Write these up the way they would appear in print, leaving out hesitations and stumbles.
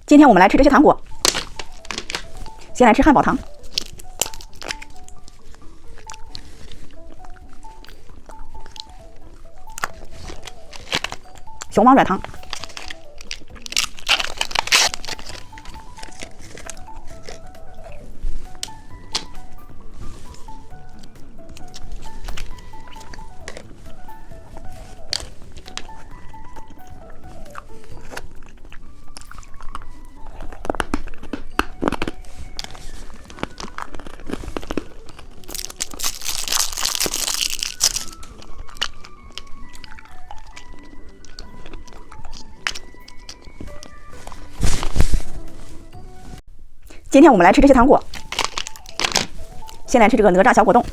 今天我们来吃这些糖果，先来吃汉堡糖，熊猫软糖，今天我们来吃这些糖果，先来吃这个哪吒小果冻，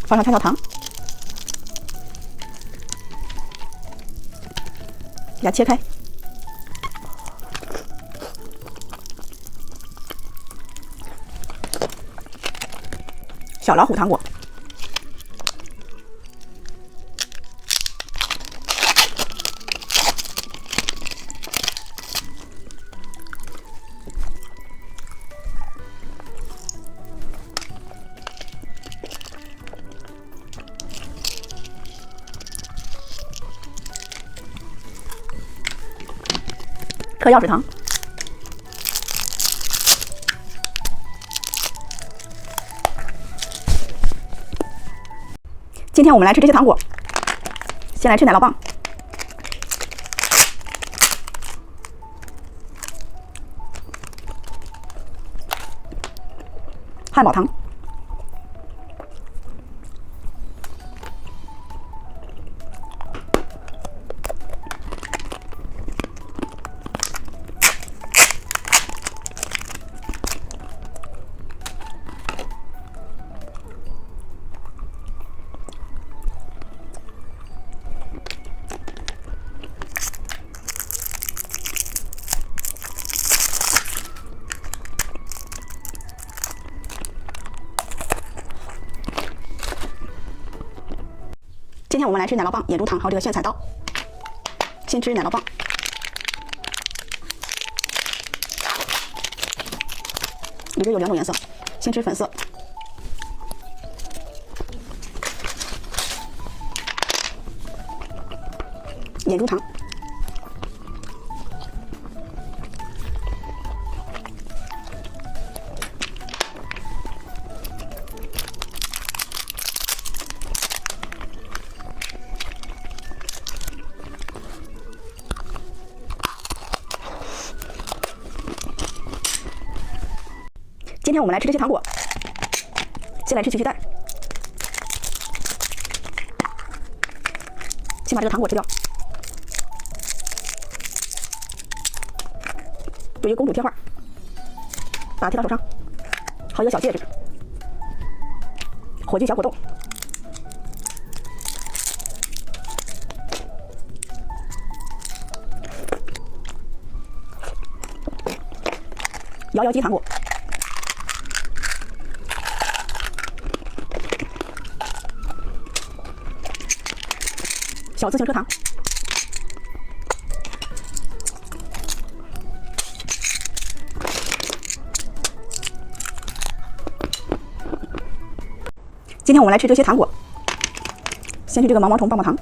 放上跳跳糖，给它切开。小老虎糖果，嗑药水糖，今天我们来吃这些糖果，先来吃奶酪棒，汉堡糖，今天我们来吃奶酪棒、眼珠糖还有这个炫彩刀。先吃奶酪棒，里边有2种颜色，先吃粉色。眼珠糖，今天我们来吃这些糖果，先来吃曲奇蛋，先把这个糖果吃掉，有一个公主贴画，把它贴到手上，还有一个小戒指，火炬小果冻，摇摇鸡糖果。小自行车糖，今天我们来吃这些糖果，先吃这个毛毛虫棒棒糖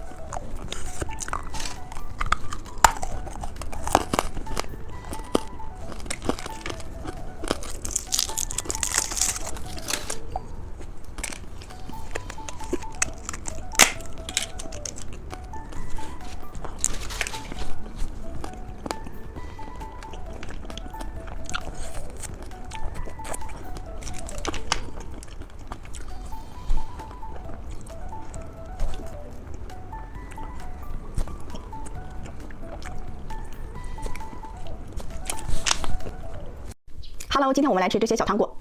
，Hello， 今天我们来吃这些小糖果，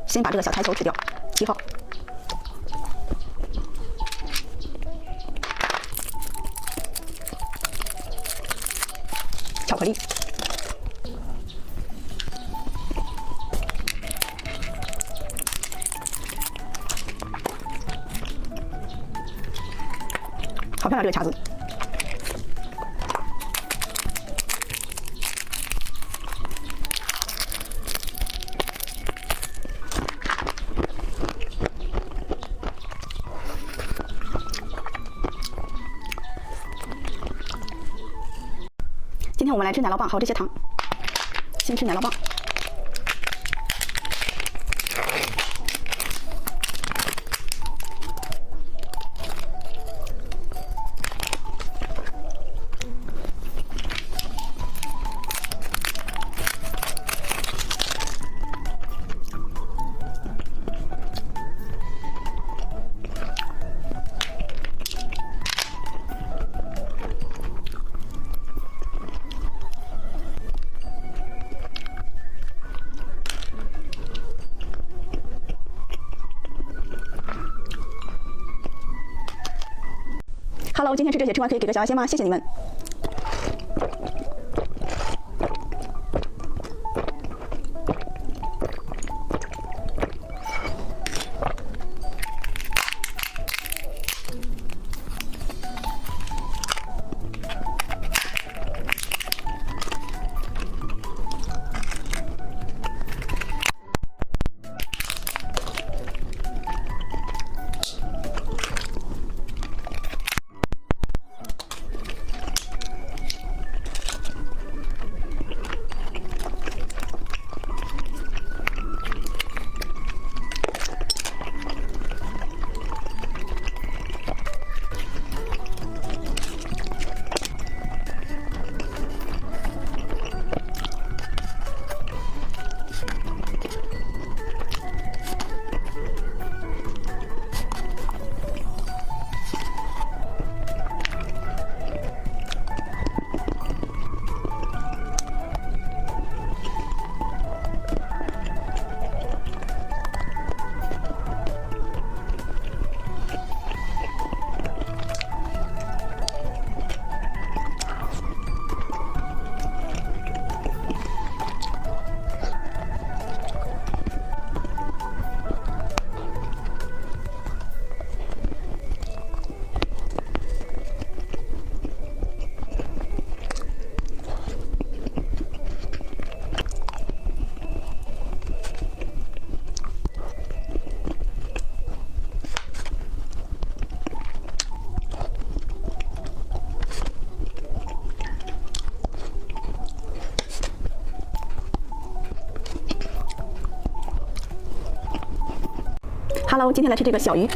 先把这个小台球吃掉，7号。巧克力，漂亮这个卡子。今天我们来吃奶酪棒，还有这些糖。先吃奶酪棒。Hello， 今天吃这些，吃完可以给个小爱心吗？谢谢你们。Hello， 今天来吃这个小鱼。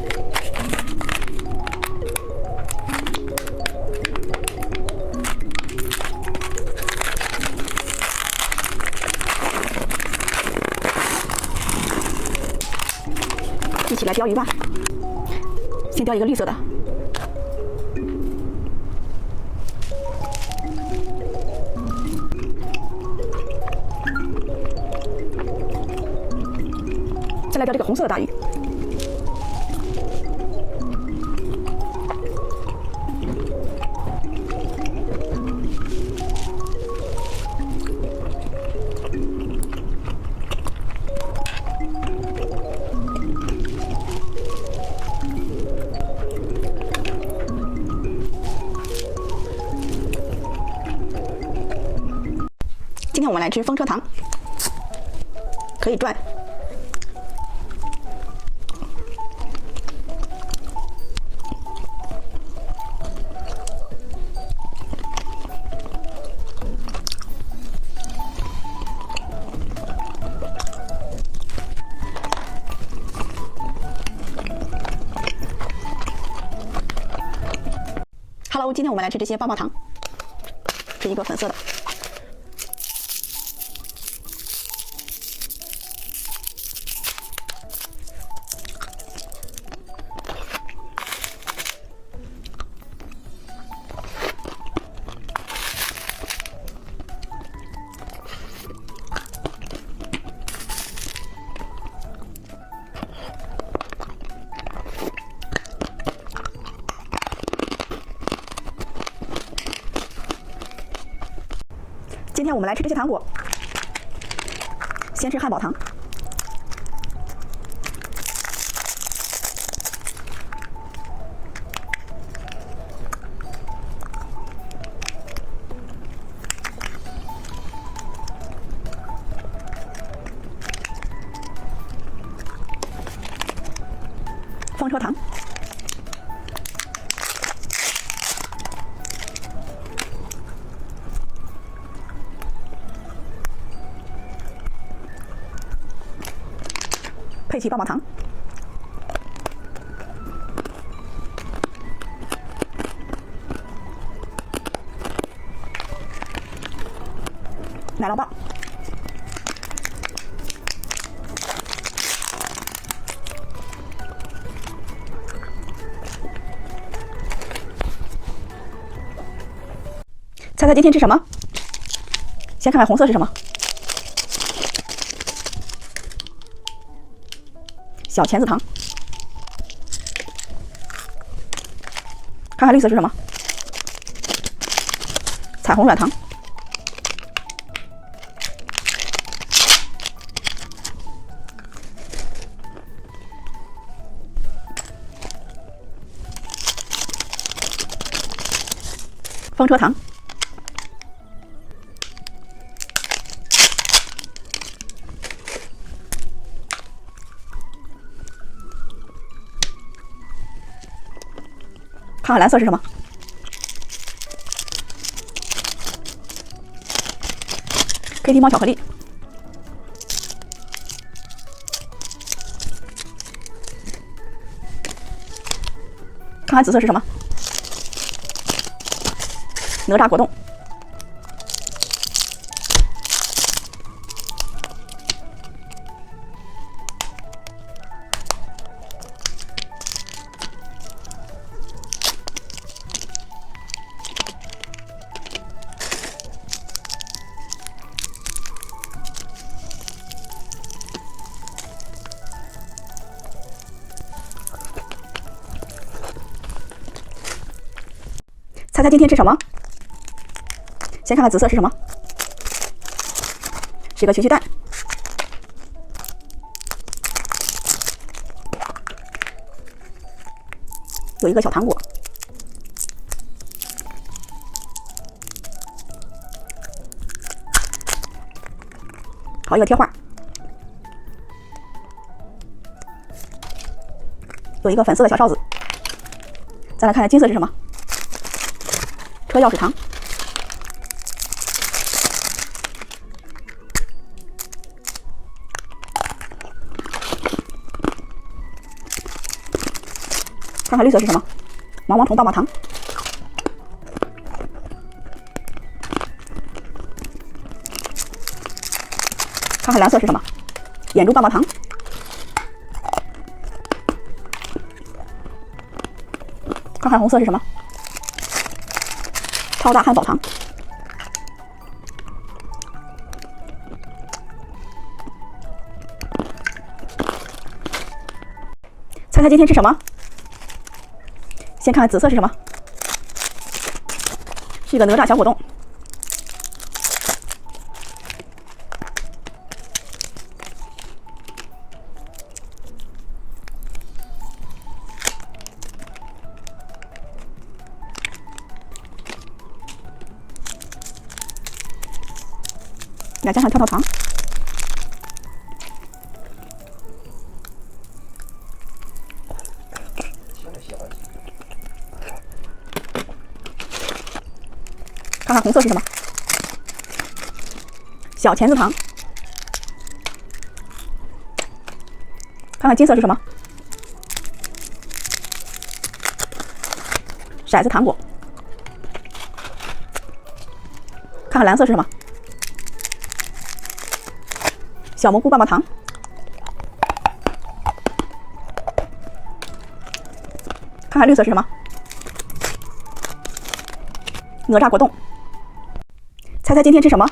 一起来鲷鱼吧。先鲷一个绿色的。再来钓这个红色的大鱼。今天我们来吃风车糖，可以转。Hello， 今天我们来吃这些棒棒糖，是一个粉色的。今天我们来吃这些糖果，先吃汉堡糖，风车糖、佩奇棒棒糖、奶酪棒、猜猜今天吃什么？先看看红色是什么。小钳子糖。看看绿色是什么？彩虹软糖。风车糖。看看蓝色是什么？KT 猫巧克力。看看紫色是什么？哪吒果冻。猜猜今天吃什么？先看看紫色是什么？是个曲奇蛋。有一个小糖果。好，一个贴画。有一个粉色的小哨子。再来看看金色是什么？车钥匙糖。看看绿色是什么？毛毛虫棒棒糖。看看蓝色是什么？眼珠棒棒糖。看看红色是什么？超大汉堡糖。猜猜今天吃什么？先看看紫色是什么？是一个哪吒小果冻。来加上跳跳糖。看看红色是什么？小钳子糖。看看金色是什么？骰子糖果。看看蓝色是什么？小蘑菇棒棒糖。看看绿色是什么？哪吒果冻。猜猜今天吃什么？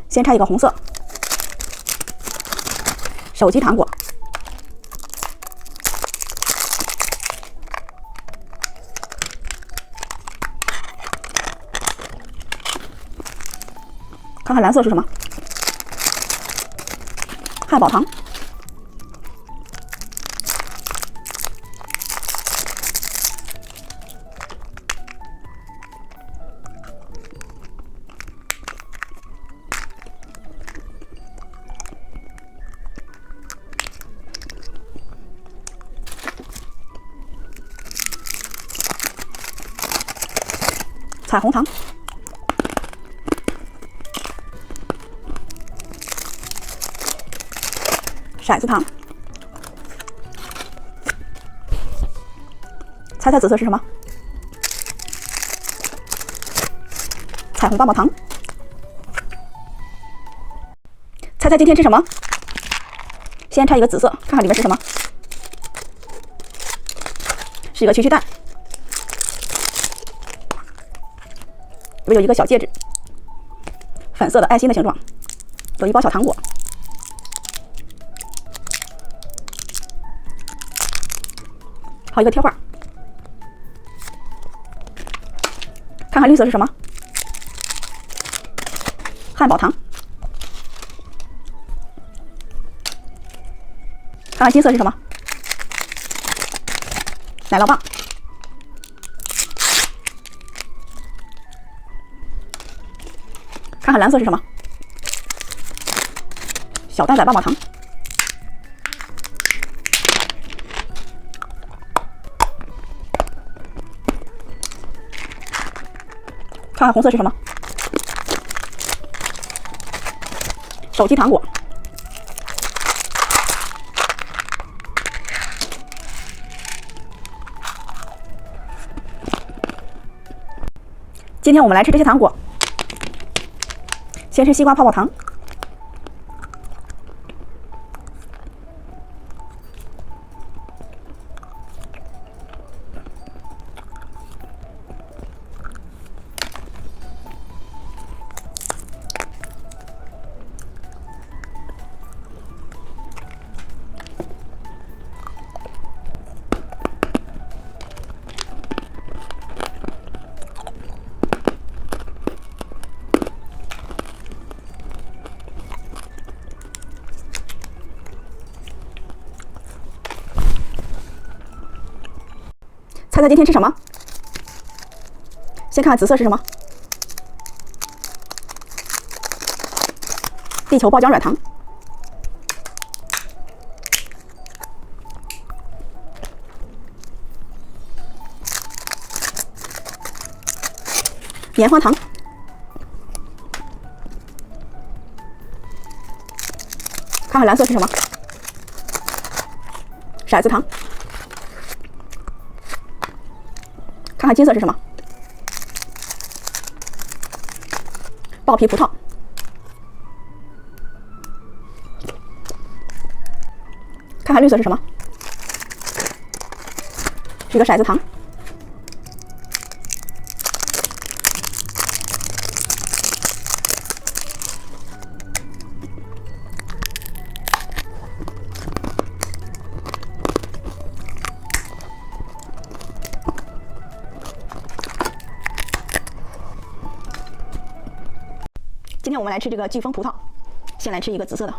先拆一个红色。手机糖果。看看蓝色是什么？汉堡糖。彩虹糖、骰子糖。猜猜紫色是什么？彩虹棒棒糖。猜猜今天吃什么？先拆一个紫色，看看里面是什么。是一个蛐蛐蛋，里面有一个小戒指，粉色的爱心的形状，有一包小糖果，还有一个贴画。看看绿色是什么？汉堡糖。看看金色是什么？奶酪棒。看看蓝色是什么？小蛋仔棒棒糖。看看红色是什么？手机糖果。今天我们来吃这些糖果，先吃西瓜泡泡糖，猜猜今天吃什么？先看看紫色是什么？地球爆浆软糖。棉花糖。看看蓝色是什么？骰子糖。看看金色是什么？爆皮葡萄。看看绿色是什么？是一个骰子糖。今天我们来吃这个飓风葡萄，先来吃一个紫色的。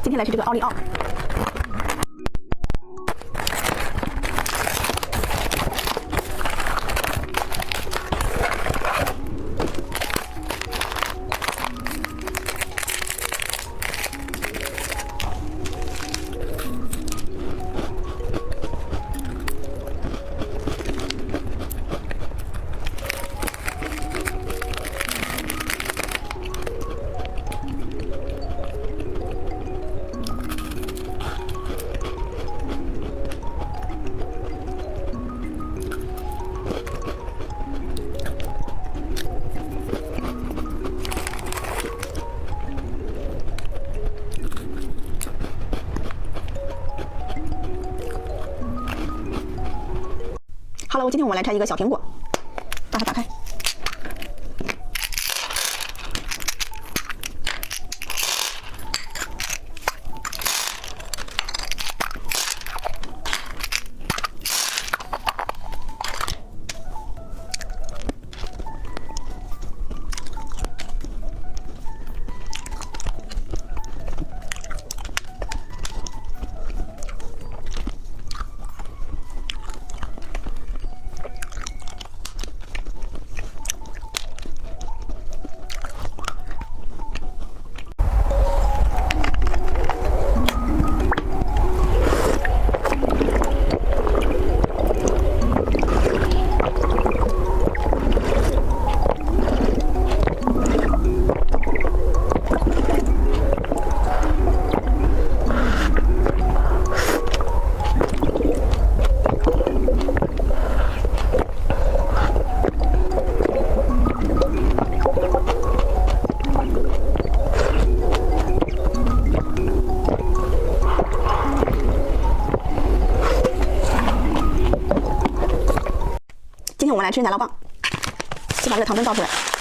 今天来吃这个奥利奥。Hello， 今天我们来拆一个小苹果，把它打开。今天我们来吃奶酪棒，先把这个糖分倒出来。